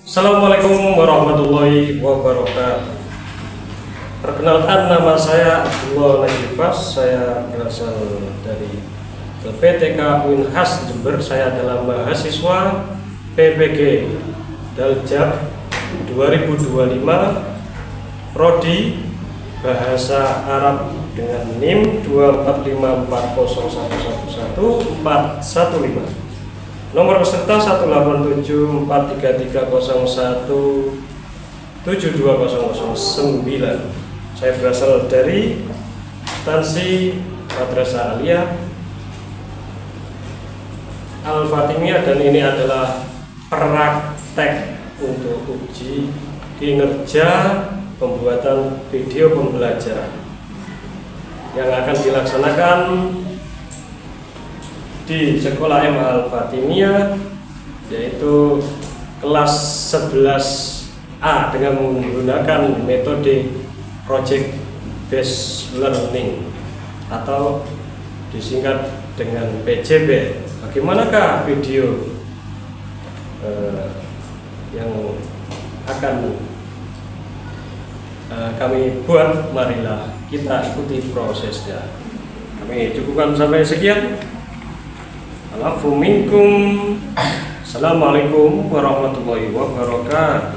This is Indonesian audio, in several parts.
Assalamualaikum warahmatullahi wabarakatuh. Perkenalkan, nama saya Abdullah Najifas. Saya berasal dari LPTK Unhas Jember. Saya adalah mahasiswa PPG Daljak 2025 Prodi Bahasa Arab dengan NIM 24540111415. Nomor peserta 18743017209. Saya berasal dari instansi Madrasah Aliyah Al-Fatimiyah, dan ini adalah praktek untuk uji kinerja pembuatan video pembelajaran yang akan dilaksanakan di Sekolah MA Al-Fatimiyah, yaitu kelas 11A dengan menggunakan metode Project Based Learning atau disingkat dengan PJB. Bagaimanakah video yang akan kami buat? Marilah kita ikuti prosesnya. Kami cukupkan sampai sekian. Alafu minkum. Assalamualaikum warahmatullahi wabarakatuh.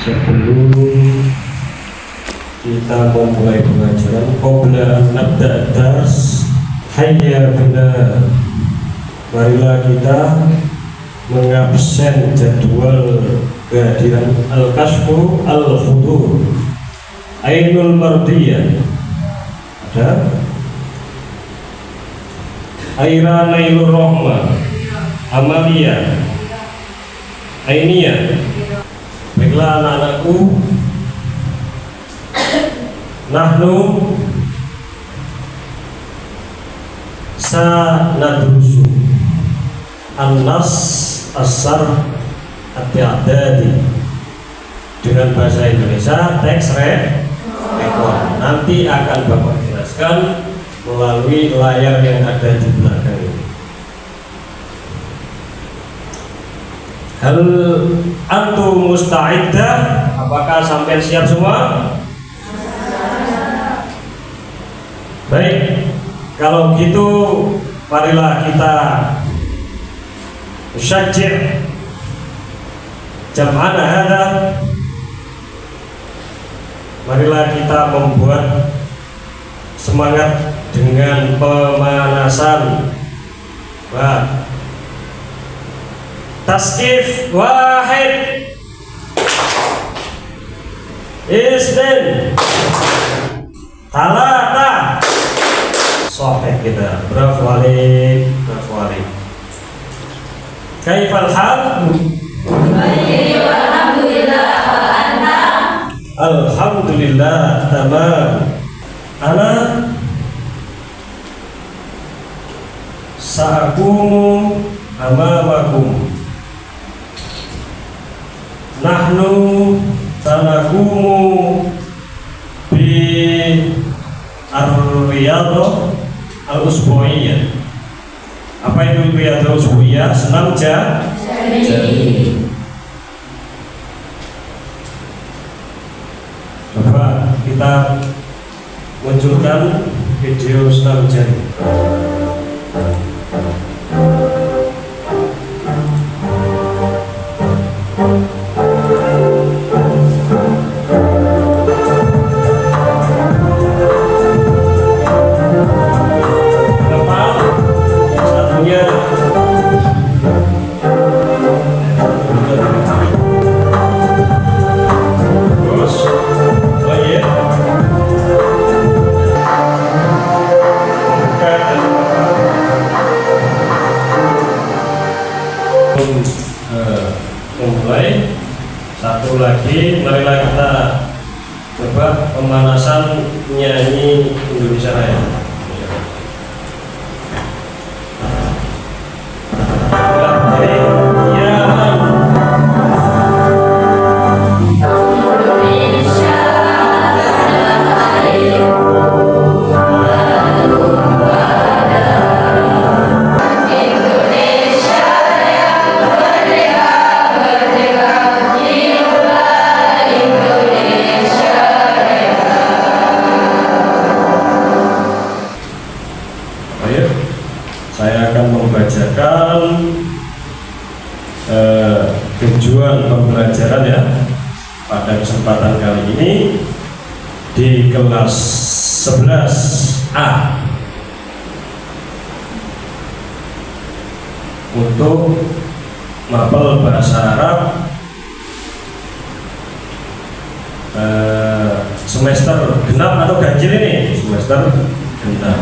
Sebelum kita memulai pengajaran, qabla nabda dars, hayya bina, marilah kita mengabsen jadwal kehadiran al-kasfu al-khudur ainul mardiyah. Ada aira nailur rahmah amaliyah ainiyah. Baiklah anak-anakku, nahnu sanadrusu an-nas as-sarh at-i'dadi dengan bahasa Indonesia teks rekor. Nanti akan Bapak jelaskan melalui layar yang ada di belakang ini. Hal antum musta'iddah? Apakah sampai siap semua? Baik, kalau gitu marilah kita syajir jam'ana hadha. Marilah kita membuat semangat dengan pemanasan. Taskif wahid isnin talata. Sahih kita. Bravo alik, bravo alik. Kaifal hal? Baik, alhamdulillah. Wa anta? Alhamdulillah tamam. Ana sa'akumu amamakum. Nahnu sanakumu bi ar-riyadhah al-usbu'iyah. Apa itu riyadhah usbu'iyah? Senam jari. Coba kita dengan video senam jari. Memulai satu lagi, marilah kita coba pemanasan nyanyi Indonesia Raya. Saya akan membacakan tujuan pembelajaran ya pada kesempatan kali ini di kelas 11A untuk mapel bahasa Arab semester genap atau ganjil ini semester genap.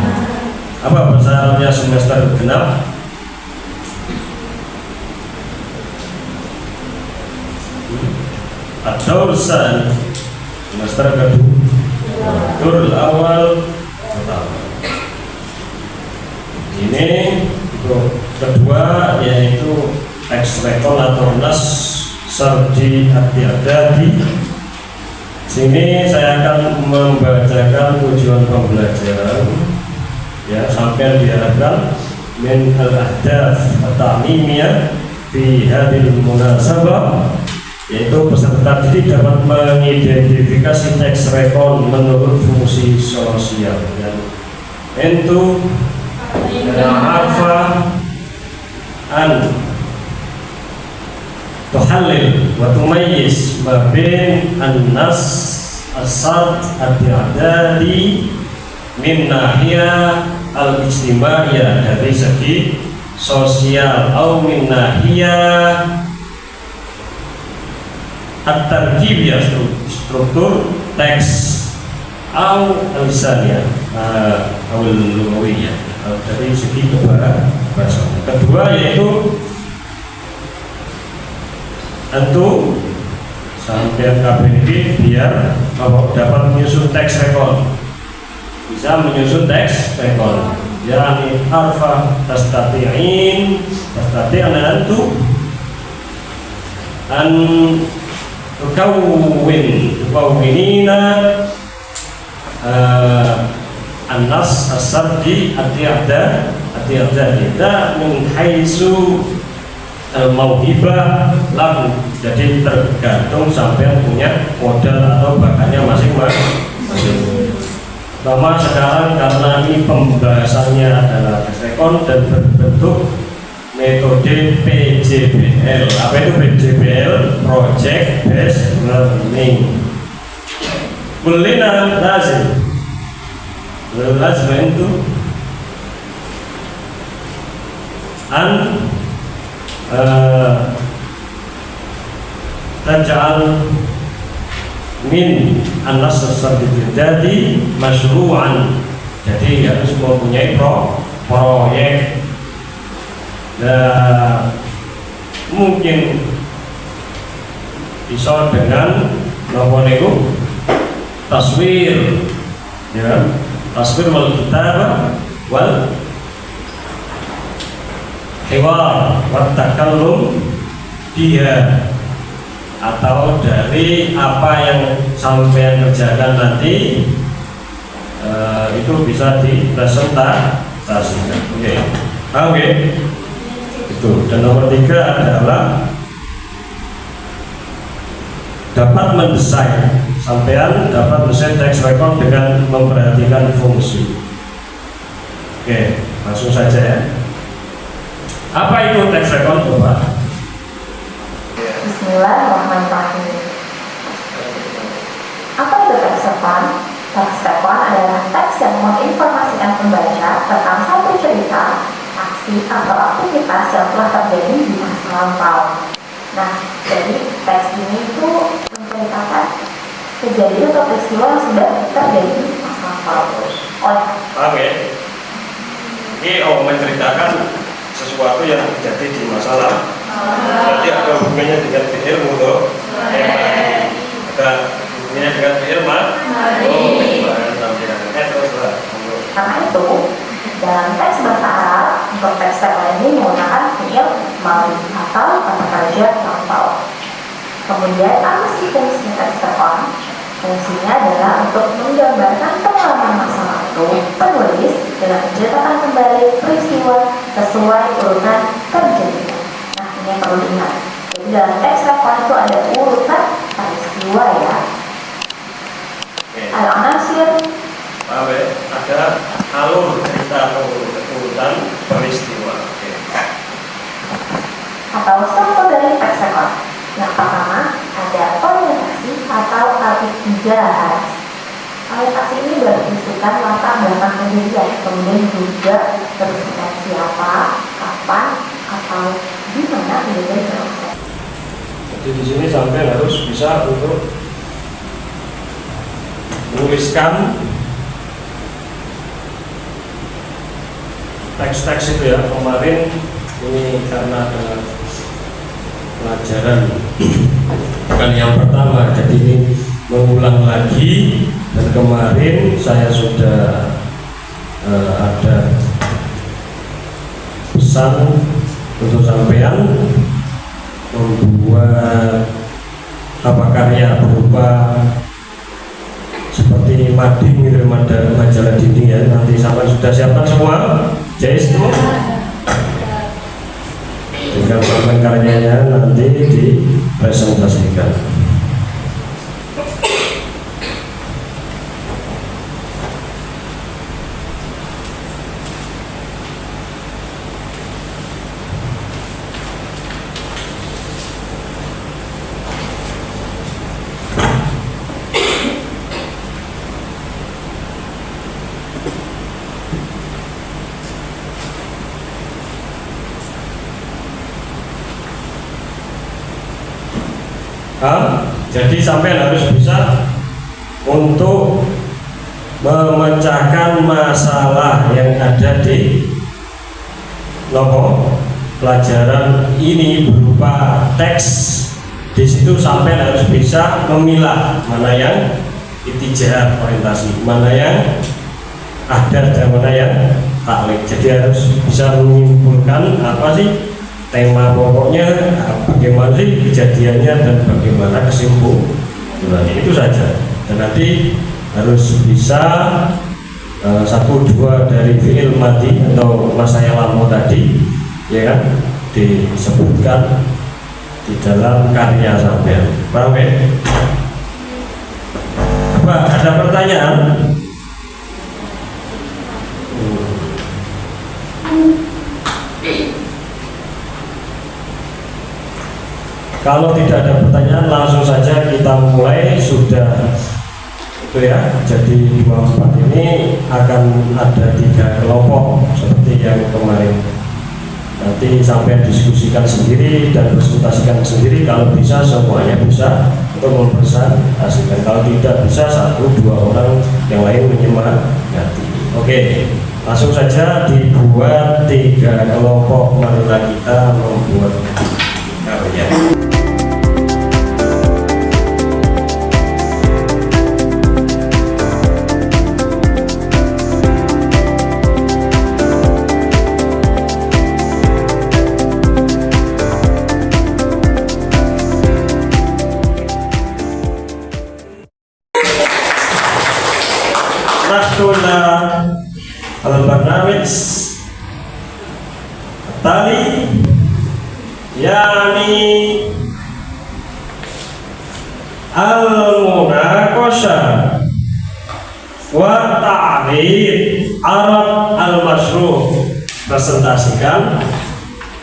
Apa bahasa Arabnya semester genap? Ad-Daursan semester kedua, Durul awal pertama. Ini untuk kedua yaitu teks rekon atau nas sardi hati-hati. Sini saya akan membacakan tujuan pembelajaran. Ya, sampai diharapkan min al-ahdaf at-ta'mimiyah fi hadhil munasabah, yaitu peserta didik dapat mengidentifikasi teks rekon menurut fungsi sosial dan itu arfa an tuhallil wa tumayyiz ma bain an-nas as-sard at-i'dadi min nahiyah al-ijtimaiyah dari segi sosial atau min nahiyah at-tarkibiyah struktur teks atau al-lisaniyah atau lughawiyah dari segi bahasa. Kedua yaitu tentu sampai KBB biar dapat menyusun teks rekon, bisa menyusun teks rekon, yakni arfa tastati'in antu an tukawwinina an-nas as-sardi ati-ada kita min haitsu al-mauhibah lahu. Jadi tergantung sampai punya modal atau bahannya masing-masing. Pertama sekarang karena ini pembahasannya adalah teks rekon dan berbentuk metode PJBL. Apa itu PJBL? Project Based Learning. Kulina lazim itu an taj'al min an-nas as-sardi masyru'an. Jadi harus mempunyai proyek. Nah, mungkin bisa dengan nopo taswir, ya, taswir wal kitabah wal hiwar wat takallum dia, atau dari apa yang sampai kerjakan nanti itu bisa dipresentasikan. Oke. Itu. Dan nomor 3 adalah dapat mendesain sampean dapat mesin text record dengan memperhatikan fungsi. Oke, langsung saja ya. Apa itu text record, coba? Bismillahirrahmanirrahim. Apa itu text record? Text record adalah teks yang menginformasikan pembaca tentang satu cerita, aksi atau aktivitas yang telah terjadi di masa lampau. Nah, jadi teks ini itu menceritakan kejadian atau peristiwa yang sudah terjadi di masa lampau. Oke. Ini menceritakan sesuatu yang terjadi di masa lalu. Berarti ada hubungannya dengan fi'il mudhari. Ada hubungannya dengan fi'il mudhari. Karena itu, dalam teks bahasa Arab, untuk teks ini menggunakan fi'il madhi atau kata kerja lampau. Kemudian, apa sih fungsi teks record? Fungsinya adalah untuk menggambarkan pengalaman masa lalu penulis dengan menceritakan kembali peristiwa sesuai urutan kejadian. Nah, ini yang perlu diingat. Jadi dalam teks record itu ada urutan peristiwa ya. Al-Anasir. Ada alur cerita atau urutan peristiwa. Atau contoh dari teks record. Yang pertama ada orientasi atau al-iktidar. Orientasi ini berisikan latar belakang kejadian, kemudian juga berisikan siapa, kapan, atau di mana kejadian berlangsung. Jadi di sini sampai harus bisa untuk menuliskan teks-teks itu ya. Kemarin ini karena ada pelajaran bukan yang pertama, jadi ini mengulang lagi. Dan kemarin saya sudah ada pesan untuk sampean membuat karya berupa seperti mading gitu, majalah dinding ya. Nanti sampai sudah siapkan semua, Jais itu tinggal sampai karyanya nanti dipresentasikan. Jadi sampai harus bisa untuk memecahkan masalah yang ada di pelajaran ini berupa teks. Di situ sampai harus bisa memilah mana yang itijar orientasi, mana yang ada dan mana yang taklid. Jadi harus bisa menyimpulkan apa sih tema pokoknya, bagaimana sih kejadiannya dan bagaimana kesimpulannya, itu saja. Dan nanti harus bisa 1-2 dari fi'il madhi atau masa yang lama tadi ya kan, disebutkan di dalam karya sampean. Paham ya? Apa ada pertanyaan? Kalau tidak ada pertanyaan, langsung saja kita mulai. Sudah itu ya. Jadi 24 ini akan ada 3 kelompok seperti yang kemarin. Nanti sampai diskusikan sendiri dan presentasikan sendiri. Kalau bisa semuanya bisa untuk mempresentasikan. Kalau tidak bisa 1-2 orang yang lain menyemangati. Oke, langsung saja dibuat 3 kelompok. Marilah kita membuat karya. Al-Barnamij Tali Yani al-munaqashah wa ta'rid arad al-masyruh, presentasikan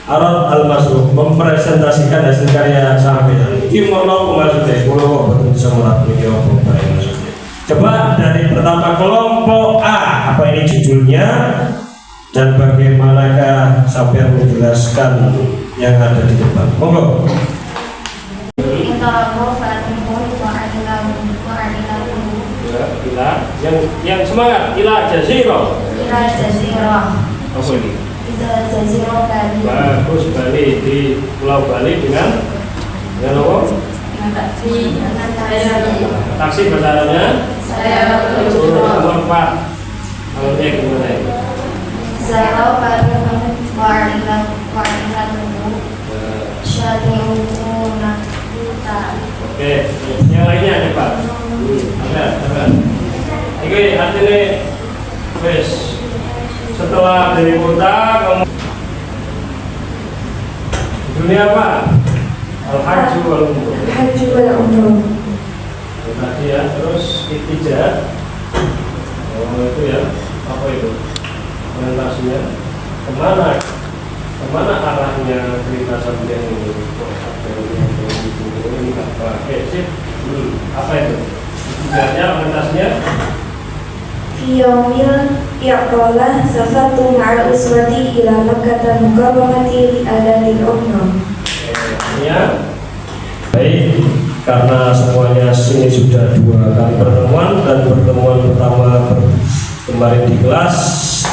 arad al-masyruh, mempresentasikan hasil karya sampeyan. Iki mono maksudnya kula kok boten bisa nglakoni iki apa bae maksudnya. Coba dari pertama kelompok A, apa ini judulnya dan bagaimanakah sampeyan menjelaskan yang ada di depan. Monggo. Yang semangat ila jazirah. Ila jazirah. Apa ini? Ila jazirah Bali. Bagus, Bali, di Pulau Bali dengan apa? Dengan taksi. Taksi bahasa Arabnya? Saya Nomor 4. Alurnya gimana ini? Saya warna tubuh. Syati'una kita. Oke, yang lainnya cepat. Ada. Ini artinya wes setelah dari kota kamu dunia apa? Al-Hajj wal Umrah. Haji wal umroh. Tadi ya, terus iktijah. Oh itu ya, apa itu? Orientasinya kemana arahnya cerita sampai ini? Ini apa? Sip. Apa itu? Iktijahnya, orientasinya? Yawmil i'qalah safatu ma'al uswati ila Makkah mukarramati li adadil umrah. Ya. Baik, karena semuanya sini sudah 2 kali pertemuan dan pertemuan pertama kemarin di kelas,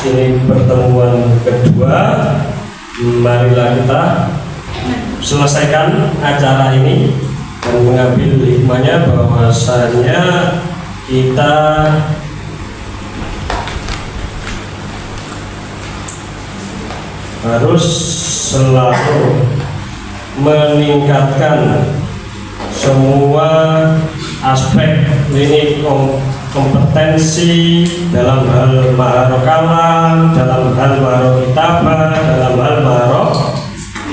ini pertemuan kedua. Marilah kita selesaikan acara ini dan mengambil hikmahnya bahwasanya kita harus selalu meningkatkan semua aspek ini kompetensi dalam hal maharah kalam, dalam hal maharah kitabah, dalam hal maharah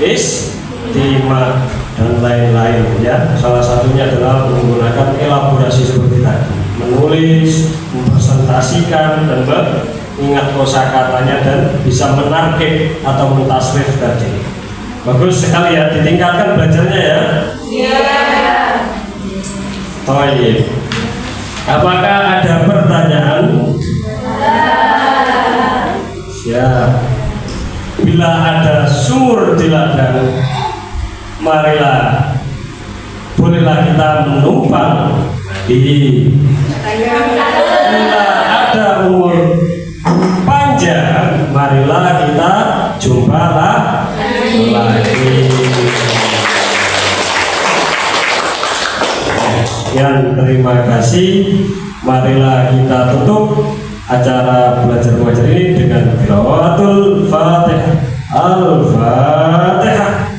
istimah dan lain-lain ya. Salah satunya adalah menggunakan elaborasi seperti tadi, menulis, mempresentasikan dan mengingat kosakatanya dan bisa menarkib atau mentasrif tadi. Bagus sekali ya, ditingkatkan belajarnya ya. Baik. Apakah ada pertanyaan? Siap. Bila ada sumur di ladang, marilah bolehlah kita menumpang di. Bila ada umur panjang, marilah kita jumpalah lagi. Sekian, terima kasih. Marilah kita tutup acara belajar mengajar ini dengan qiraatul Fatihah. Al-Fatihah.